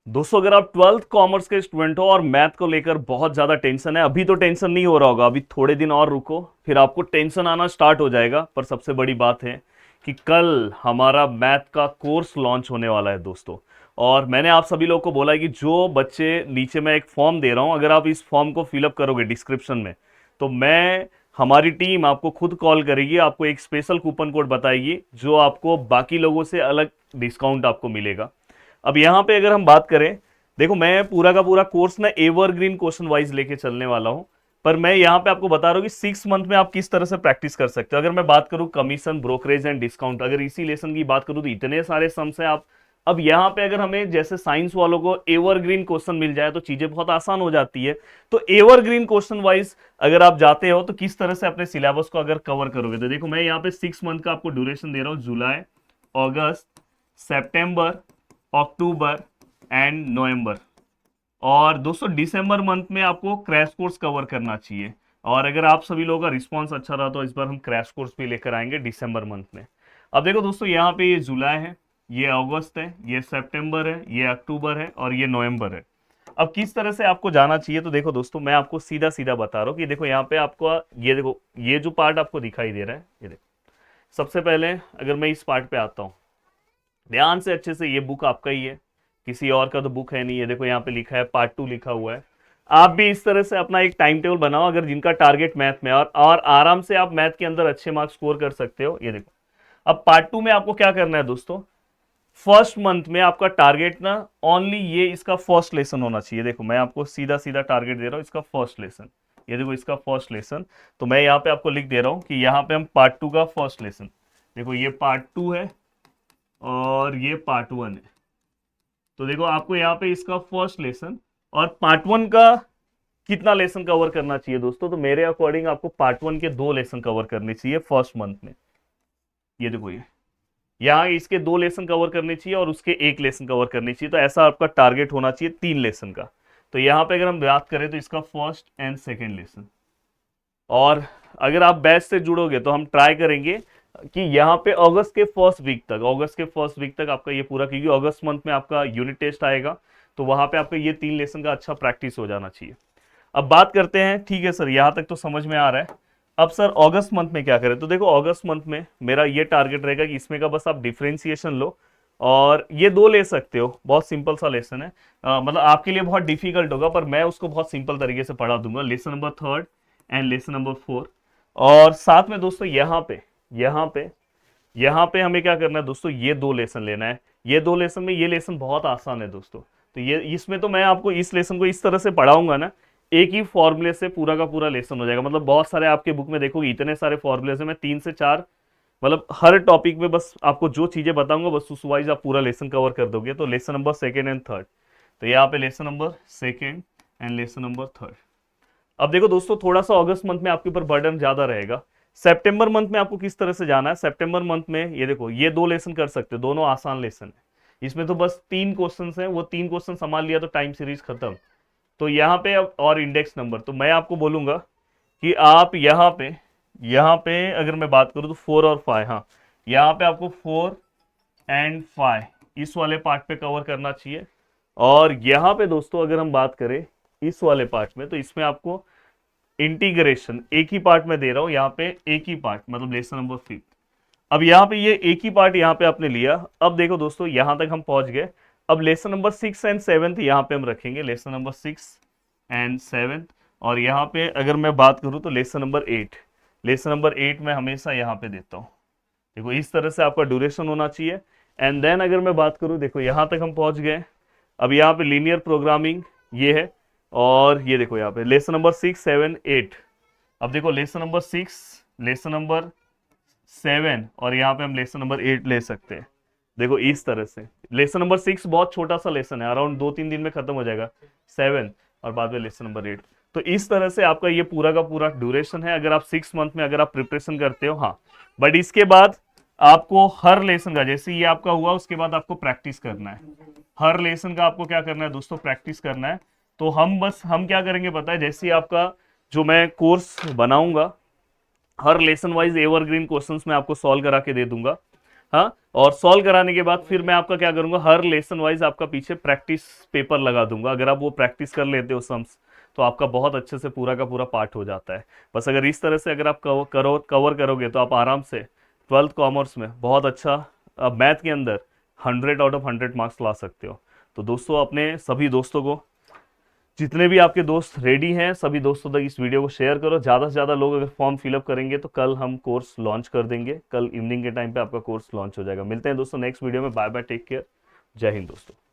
दोस्तों अगर आप ट्वेल्थ कॉमर्स के स्टूडेंट हो और मैथ को लेकर बहुत ज्यादा टेंशन है, अभी तो टेंशन नहीं हो रहा होगा, अभी थोड़े दिन और रुको फिर आपको टेंशन आना स्टार्ट हो जाएगा। पर सबसे बड़ी बात है कि कल हमारा मैथ का कोर्स लॉन्च होने वाला है दोस्तों। और मैंने आप सभी लोगों को बोला है कि जो बच्चे, नीचे मैं एक फॉर्म दे रहा हूं, अगर आप इस फॉर्म को फिलअप करोगे डिस्क्रिप्शन में, तो हमारी टीम आपको खुद कॉल करेगी, आपको एक स्पेशल कूपन कोड बताएगी जो आपको बाकी लोगों से अलग डिस्काउंट आपको मिलेगा। अब यहां पे अगर हम बात करें, देखो मैं पूरा का पूरा कोर्स ना एवरग्रीन क्वेश्चन वाइज लेके चलने वाला हूं। पर मैं यहां पे आपको बता रहा हूं कि 6 मंथ में आप किस तरह से प्रैक्टिस कर सकते हो। अगर मैं बात करूं कमीशन, ब्रोकरेज एंड डिस्काउंट, अगर इसी लेसन की बात करूं तो इतने सारे सम्स हैं। आप अब यहां पे अगर हमें जैसे साइंस वालों को एवरग्रीन क्वेश्चन मिल जाए तो चीजें बहुत आसान हो जाती है। तो एवरग्रीन क्वेश्चन वाइज अगर आप जाते हो तो किस तरह से अपने सिलेबस को अगर कवर करोगे, तो देखो मैं यहाँ पे 6 मंथ का आपको ड्यूरेशन दे रहा हूँ, जुलाई, अगस्त, सितंबर, अक्टूबर एंड नवंबर। और दोस्तों दिसंबर मंथ में आपको क्रैश कोर्स कवर करना चाहिए। और अगर आप सभी लोगों का रिस्पांस अच्छा रहा तो इस बार हम क्रैश कोर्स भी लेकर आएंगे दिसंबर मंथ में। अब देखो दोस्तों, यहाँ पे ये जुलाई है, ये अगस्त है, ये सितंबर है, ये अक्टूबर है और ये नवंबर है। अब किस तरह से आपको जाना चाहिए, तो देखो दोस्तों मैं आपको सीधा सीधा बता रहा हूँ कि देखो यहाँ पे आपको ये देखो, ये जो पार्ट आपको दिखाई दे रहा है, ये देखो। सबसे पहले अगर मैं इस पार्ट पे आता हूँ, ध्यान से अच्छे से, ये बुक आपका ही है, किसी और का तो बुक है नहीं है। देखो यहाँ पे लिखा है पार्ट 2 लिखा हुआ है। आप भी इस तरह से अपना एक टाइम टेबल बनाओ, अगर जिनका टारगेट मैथ में है, और आराम से आप मैथ के अंदर अच्छे मार्क्स स्कोर कर सकते हो। ये देखो, अब पार्ट 2 में आपको क्या करना है दोस्तों, फर्स्ट मंथ में आपका टारगेट ना ओनली ये इसका फर्स्ट लेसन होना चाहिए। देखो मैं आपको सीधा सीधा टारगेट दे रहा हूँ, इसका फर्स्ट लेसन, ये देखो इसका फर्स्ट लेसन। तो मैं यहाँ पे आपको लिख दे रहा हूँ कि यहाँ पे हम पार्ट 2 का फर्स्ट लेसन, देखो ये पार्ट 2 है और ये पार्ट 1 है। तो देखो आपको यहाँ पे इसका फर्स्ट लेसन और पार्ट 1 का कितना लेसन कवर करना चाहिए दोस्तों, तो मेरे अकॉर्डिंग आपको पार्ट 1 के 2 लेसन कवर करने चाहिए फर्स्ट मंथ में। ये देखो, ये यहाँ इसके 2 लेसन कवर करने चाहिए और उसके 1 लेसन कवर करने चाहिए। तो ऐसा आपका टारगेट होना चाहिए 3 लेसन का। तो यहाँ पे अगर हम बात करें तो इसका फर्स्ट एंड सेकेंड लेसन। और अगर आप बैच से जुड़ोगे तो हम ट्राई करेंगे कि यहाँ पे अगस्त के फर्स्ट वीक तक आपका ये पूरा, क्योंकि अगस्त मंथ में आपका यूनिट टेस्ट आएगा, तो वहां पे आपका ये 3 लेसन का अच्छा प्रैक्टिस हो जाना चाहिए। अब बात करते हैं, ठीक है सर यहाँ तक तो समझ में आ रहा है। अब सर अगस्त मंथ में क्या करें, तो देखो अगस्त मंथ में मेरा ये टारगेट रहेगा कि इसमें का बस आप डिफ्रेंसिएशन लो और ये 2 ले सकते हो, बहुत सिंपल सा लेसन है। मतलब आपके लिए बहुत डिफिकल्ट होगा पर मैं उसको बहुत सिंपल तरीके से पढ़ा दूंगा, lesson number 3 and lesson number 4। और साथ में दोस्तों यहाँ पे हमें क्या करना है दोस्तों, ये 2 लेसन लेना है। ये 2 लेसन में ये लेसन बहुत आसान है दोस्तों। तो ये इसमें तो मैं आपको इस लेसन को इस तरह से पढ़ाऊंगा ना, एक ही फॉर्मूले से पूरा का पूरा लेसन हो जाएगा। मतलब बहुत सारे आपके बुक में देखोगे इतने सारे फॉर्मूले हैं, मैं 3 से 4, मतलब हर टॉपिक में बस आपको जो चीजें बताऊंगा बस उस वाइज आप पूरा लेसन कवर कर दोगे। तो lesson number second and third, तो यहाँ पे lesson number second and lesson number third. अब देखो दोस्तों, थोड़ा सा अगस्त मंथ में आपके ऊपर बर्डन ज्यादा रहेगा। सितंबर मंथ में आपको किस तरह से जाना है, सितंबर मंथ में ये देखो ये 2 लेसन कर सकते हो, दोनों आसान लेसन है। इसमें तो बस 3 क्वेश्चन हैं, वो 3 क्वेश्चन संभाल लिया तो टाइम सीरीज खत्म। तो यहाँ पे अब और इंडेक्स नंबर, तो मैं आपको बोलूंगा कि आप यहाँ पे अगर मैं बात करूँ तो 4 और 5, हाँ यहाँ पे आपको 4 एंड 5 इस वाले पार्ट पे कवर करना चाहिए। और यहाँ पे दोस्तों अगर हम बात करें इस वाले पार्ट में, तो इसमें आपको इंटीग्रेशन एक ही पार्ट में दे रहा हूं, यहाँ पे एक ही पार्ट, मतलब लेसन नंबर 5। अब यहाँ पे ये एक ही पार्ट यहाँ पे आपने लिया। अब देखो दोस्तों यहाँ तक हम पहुंच गए। अब लेसन नंबर 6 एंड 7 यहाँ पे हम रखेंगे, लेसन नंबर 6 एंड 7। और यहाँ पे अगर मैं बात करूँ तो लेसन नंबर 8 मैं हमेशा यहाँ पे देता हूँ। देखो इस तरह से आपका ड्यूरेशन होना चाहिए। एंड देन अगर मैं बात करूँ, देखो यहाँ तक हम पहुंच गए। अब यहाँ पे लीनियर प्रोग्रामिंग ये है, और ये देखो यहाँ पे लेसन नंबर 6, 7, 8। अब देखो लेसन नंबर 6, लेसन नंबर 7 और यहाँ पे हम लेसन नंबर 8 ले सकते हैं। देखो इस तरह से लेसन नंबर 6 बहुत छोटा सा लेसन है, अराउंड 2-3 दिन में खत्म हो जाएगा। 7 और बाद में लेसन नंबर 8। तो इस तरह से आपका ये पूरा का पूरा ड्यूरेशन है, अगर आप 6 मंथ में अगर आप प्रिपरेशन करते हो। हाँ, बट इसके बाद आपको हर लेसन का, जैसे ये आपका हुआ उसके बाद आपको प्रैक्टिस करना है। हर लेसन का आपको क्या करना है दोस्तों, प्रैक्टिस करना है। तो हम क्या करेंगे पता है, जैसे आपका जो मैं कोर्स बनाऊंगा, हर लेसन वाइज एवरग्रीन क्वेश्चंस मैं आपको सॉल्व करा के दे दूंगा। हाँ, और सॉल्व कराने के बाद फिर मैं आपका क्या करूंगा, हर लेसन वाइज आपका पीछे प्रैक्टिस पेपर लगा दूंगा। अगर आप वो प्रैक्टिस कर लेते हो सम्स, तो आपका बहुत अच्छे से पूरा का पूरा पार्ट हो जाता है। बस अगर इस तरह से अगर आप कवर करोगे तो आप आराम से 12th कॉमर्स में बहुत अच्छा, मैथ के अंदर 100 आउट ऑफ 100 मार्क्स ला सकते हो। तो दोस्तों, अपने सभी दोस्तों को, जितने भी आपके दोस्त रेडी हैं, सभी दोस्तों तक इस वीडियो को शेयर करो। ज़्यादा से ज़्यादा लोग अगर फॉर्म फिलअप करेंगे तो कल हम कोर्स लॉन्च कर देंगे। कल इवनिंग के टाइम पे आपका कोर्स लॉन्च हो जाएगा। मिलते हैं दोस्तों नेक्स्ट वीडियो में। बाय बाय, टेक केयर, जय हिंद दोस्तों।